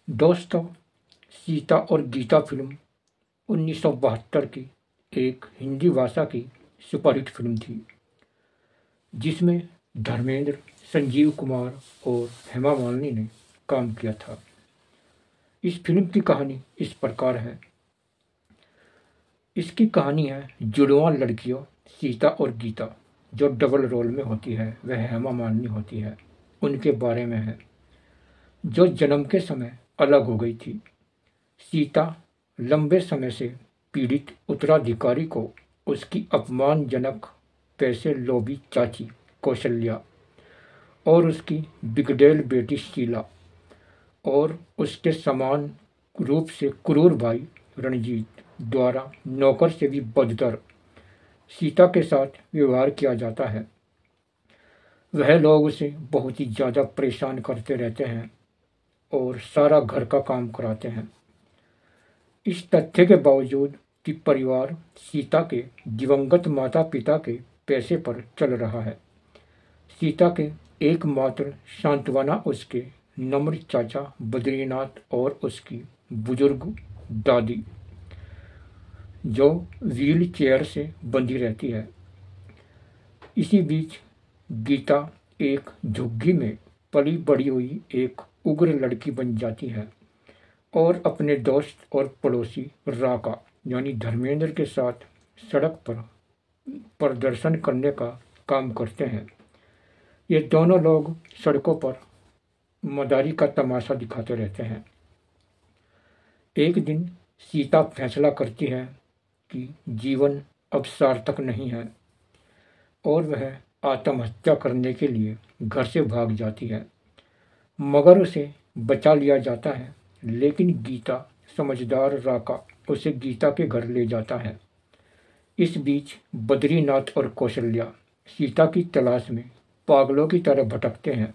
दोस्तों, सीता और गीता फिल्म 1972 की एक हिंदी भाषा की सुपरहिट फिल्म थी, जिसमें धर्मेंद्र, संजीव कुमार और हेमा मालिनी ने काम किया था। इस फिल्म की कहानी इस प्रकार है। इसकी कहानी है जुड़वां लड़कियों सीता और गीता, जो डबल रोल में होती है, वह हेमा मालिनी होती है, उनके बारे में है, जो जन्म के समय अलग हो गई थी। सीता लंबे समय से पीड़ित उत्तराधिकारी को उसकी अपमानजनक पैसे लोभी चाची कौशल्या और उसकी बिगड़ैल बेटी शीला और उसके समान रूप से क्रूर भाई रणजीत द्वारा नौकर से भी बदतर सीता के साथ व्यवहार किया जाता है। वह लोग उसे बहुत ही ज़्यादा परेशान करते रहते हैं और सारा घर का काम कराते हैं। इस तथ्य के बावजूद कि परिवार सीता के दिवंगत माता पिता के पैसे पर चल रहा है, सीता के एकमात्र सांत्वना उसके नम्र चाचा बद्रीनाथ और उसकी बुजुर्ग दादी, जो व्हील चेयर से बंधी रहती है। इसी बीच गीता एक झुग्गी में पली बड़ी हुई एक उग्र लड़की बन जाती है और अपने दोस्त और पड़ोसी राका यानी धर्मेंद्र के साथ सड़क पर प्रदर्शन करने का काम करते हैं। ये दोनों लोग सड़कों पर मदारी का तमाशा दिखाते रहते हैं। एक दिन सीता फैसला करती है कि जीवन अब सार्थक नहीं है और वह आत्महत्या करने के लिए घर से भाग जाती है, मगर उसे बचा लिया जाता है। लेकिन गीता समझदार राका उसे गीता के घर ले जाता है। इस बीच बद्रीनाथ और कौशल्या सीता की तलाश में पागलों की तरह भटकते हैं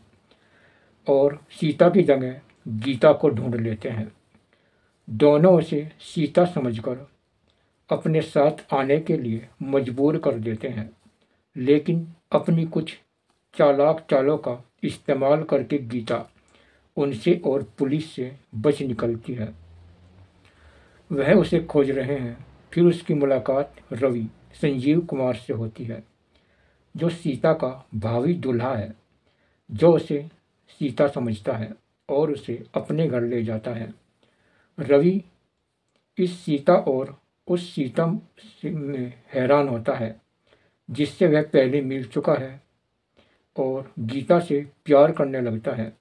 और सीता की जगह गीता को ढूंढ लेते हैं। दोनों उसे सीता समझकर अपने साथ आने के लिए मजबूर कर देते हैं, लेकिन अपनी कुछ चालाक चालों का इस्तेमाल करके गीता उनसे और पुलिस से बच निकलती है। वह उसे खोज रहे हैं। फिर उसकी मुलाकात रवि संजीव कुमार से होती है, जो सीता का भावी दूल्हा है, जो उसे सीता समझता है और उसे अपने घर ले जाता है। रवि इस सीता और उस सीता में हैरान होता है जिससे वह पहले मिल चुका है और गीता से प्यार करने लगता है।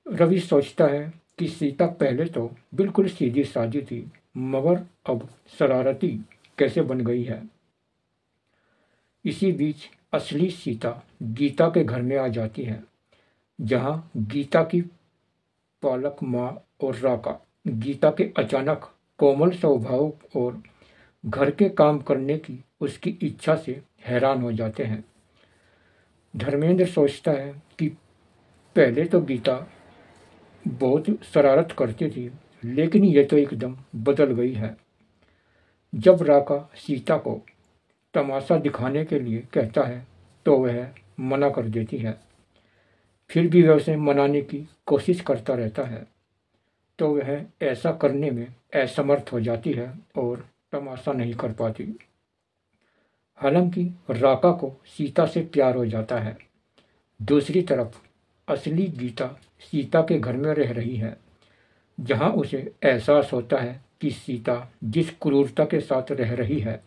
रवि सोचता है कि सीता पहले तो बिल्कुल सीधी सादी थी, मगर अब शरारती कैसे बन गई है। इसी बीच असली सीता गीता के घर में आ जाती है, जहां गीता की पालक माँ और राका गीता के अचानक कोमल स्वभाव और घर के काम करने की उसकी इच्छा से हैरान हो जाते हैं। धर्मेंद्र सोचता है कि पहले तो गीता बहुत शरारत करती थी, लेकिन ये तो एकदम बदल गई है। जब राका सीता को तमाशा दिखाने के लिए कहता है तो वह मना कर देती है। फिर भी वह उसे मनाने की कोशिश करता रहता है, तो वह ऐसा करने में असमर्थ हो जाती है और तमाशा नहीं कर पाती। हालांकि राका को सीता से प्यार हो जाता है। दूसरी तरफ असली गीता सीता के घर में रह रही है, जहां उसे एहसास होता है कि सीता जिस क्रूरता के साथ रह रही है,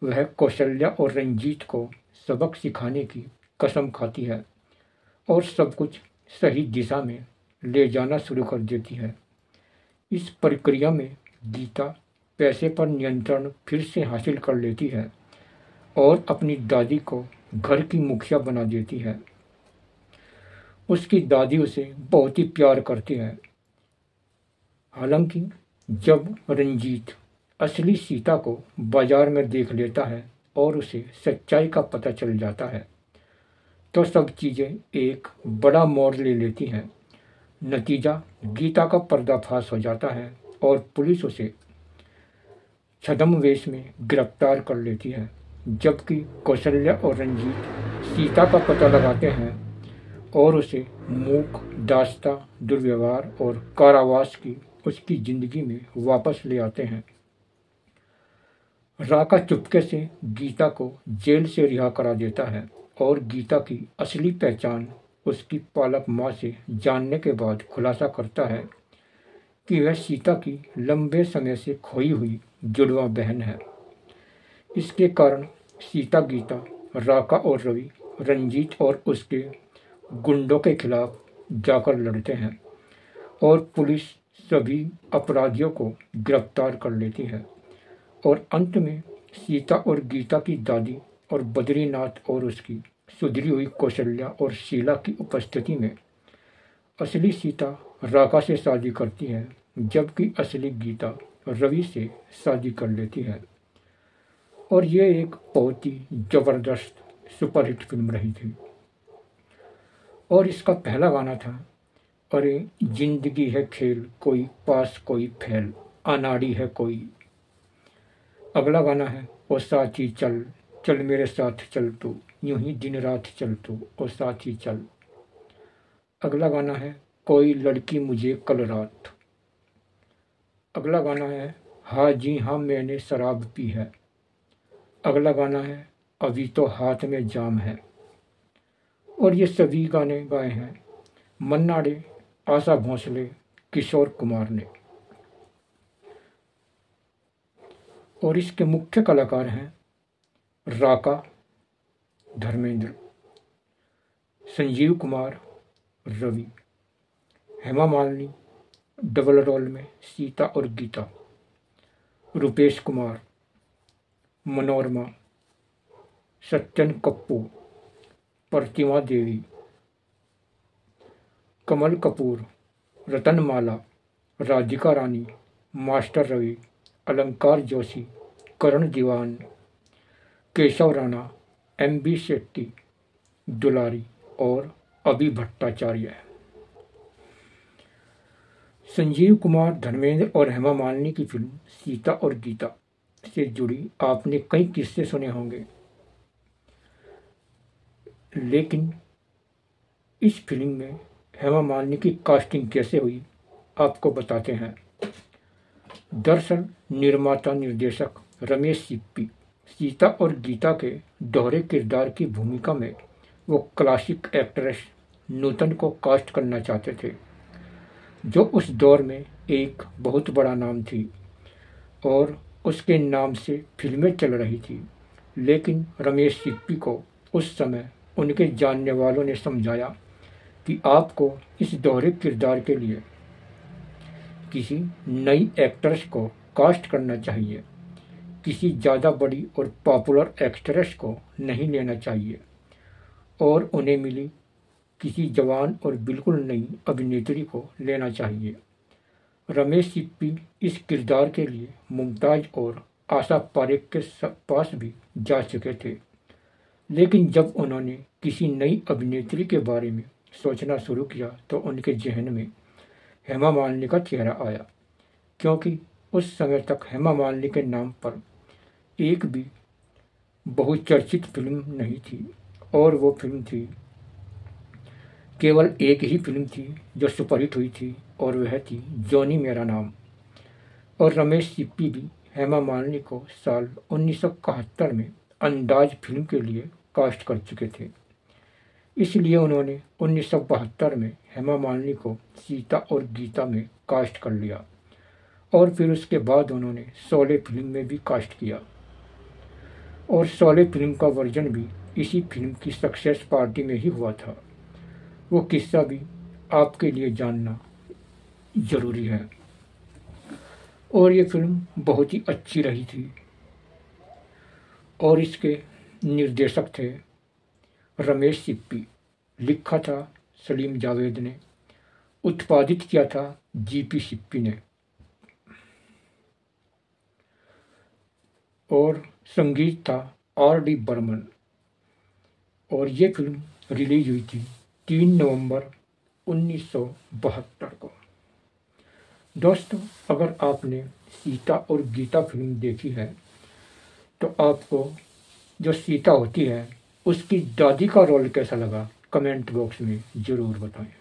वह कौशल्या और रंजीत को सबक सिखाने की कसम खाती है और सब कुछ सही दिशा में ले जाना शुरू कर देती है। इस प्रक्रिया में गीता पैसे पर नियंत्रण फिर से हासिल कर लेती है और अपनी दादी को घर की मुखिया बना देती है। उसकी दादी उसे बहुत ही प्यार करती है। हालांकि जब रंजीत असली सीता को बाजार में देख लेता है और उसे सच्चाई का पता चल जाता है, तो सब चीज़ें एक बड़ा मोड़ ले लेती हैं। नतीजा गीता का पर्दाफाश हो जाता है और पुलिस उसे छद्म वेश में गिरफ्तार कर लेती है। जबकि कौशल्या और रंजीत सीता का पता लगाते हैं और उसे मूक, दास्ता, दुर्व्यवहार और कारावास की उसकी जिंदगी में वापस ले आते हैं। राका चुपके से गीता को जेल से रिहा करा देता है और गीता की असली पहचान उसकी पालक माँ से जानने के बाद खुलासा करता है कि वह सीता की लंबे समय से खोई हुई जुड़वा बहन है। इसके कारण सीता, गीता, राका और रवि रंजीत और उसके गुंडों के खिलाफ जाकर लड़ते हैं और पुलिस सभी अपराधियों को गिरफ्तार कर लेती है। और अंत में सीता और गीता की दादी और बद्रीनाथ और उसकी सुधरी हुई कौशल्या और शीला की उपस्थिति में असली सीता राका से शादी करती है, जबकि असली गीता रवि से शादी कर लेती है। और ये एक बहुत ही ज़बरदस्त सुपरहिट फिल्म रही थी। और इसका पहला गाना था अरे जिंदगी है खेल, कोई पास कोई फेल, अनाड़ी है कोई। अगला गाना है ओ साथी चल, चल मेरे साथ चल तू, यूं ही दिन रात चल तू, ओ साथी चल। अगला गाना है कोई लड़की मुझे कल रात। अगला गाना है हाँ जी हाँ मैंने शराब पी है। अगला गाना है अभी तो हाथ में जाम है। और ये सभी गाने गाए हैं मन्ना डे, आशा भोसले, किशोर कुमार ने। और इसके मुख्य कलाकार हैं राका, धर्मेंद्र, संजीव कुमार, रवि, हेमा मालिनी डबल रोल में सीता और गीता, रुपेश कुमार, मनोरमा, सत्यन कप्पू, प्रतिमा देवी, कमल कपूर, रतनमाला, राधिका रानी, मास्टर रवि, अलंकार जोशी, करण दीवान, केशव राणा, एम.बी. शेट्टी, दुलारी और अभि भट्टाचार्य। संजीव कुमार, धर्मेंद्र और हेमा मालिनी की फिल्म सीता और गीता से जुड़ी आपने कई किस्से सुने होंगे, लेकिन इस फिल्म में हेमा मालिनी की कास्टिंग कैसे हुई आपको बताते हैं। दरअसल निर्माता निर्देशक रमेश सिप्पी सीता और गीता के दोहरे किरदार की भूमिका में वो क्लासिक एक्ट्रेस नूतन को कास्ट करना चाहते थे, जो उस दौर में एक बहुत बड़ा नाम थी और उसके नाम से फिल्में चल रही थी। लेकिन रमेश सिप्पी को उस समय उनके जानने वालों ने समझाया कि आपको इस दोहरे किरदार के लिए किसी नई एक्ट्रेस को कास्ट करना चाहिए, किसी ज़्यादा बड़ी और पॉपुलर एक्ट्रेस को नहीं लेना चाहिए और उन्हें मिली किसी जवान और बिल्कुल नई अभिनेत्री को लेना चाहिए। रमेश सिप्पी इस किरदार के लिए मुमताज़ और आशा पारेख के पास भी जा चुके थे, लेकिन जब उन्होंने किसी नई अभिनेत्री के बारे में सोचना शुरू किया तो उनके जहन में हेमा मालिनी का चेहरा आया, क्योंकि उस समय तक हेमा मालिनी के नाम पर एक भी बहुचर्चित फिल्म नहीं थी और वो फिल्म थी, केवल एक ही फिल्म थी जो सुपरहिट हुई थी और वह थी जॉनी मेरा नाम। और रमेश सिप्पी भी हेमा मालिनी को साल 1971 में अंदाज फिल्म के लिए कास्ट कर चुके थे, इसलिए उन्होंने 1972 में हेमा मालिनी को सीता और गीता में कास्ट कर लिया और फिर उसके बाद उन्होंने शोले फिल्म में भी कास्ट किया। और शोले फिल्म का वर्जन भी इसी फिल्म की सक्सेस पार्टी में ही हुआ था। वो किस्सा भी आपके लिए जानना ज़रूरी है। और ये फिल्म बहुत ही अच्छी रही थी और इसके निर्देशक थे रमेश सिप्पी, लिखा था सलीम जावेद ने, उत्पादित किया था जीपी सिप्पी ने और संगीत था आर.डी. बर्मन। और ये फिल्म रिलीज हुई थी 3 नवंबर 1972 को। दोस्तों, अगर आपने सीता और गीता फिल्म देखी है तो आपको जो सीता होती है उसकी दादी का रोल कैसा लगा कमेंट बॉक्स में ज़रूर बताएं।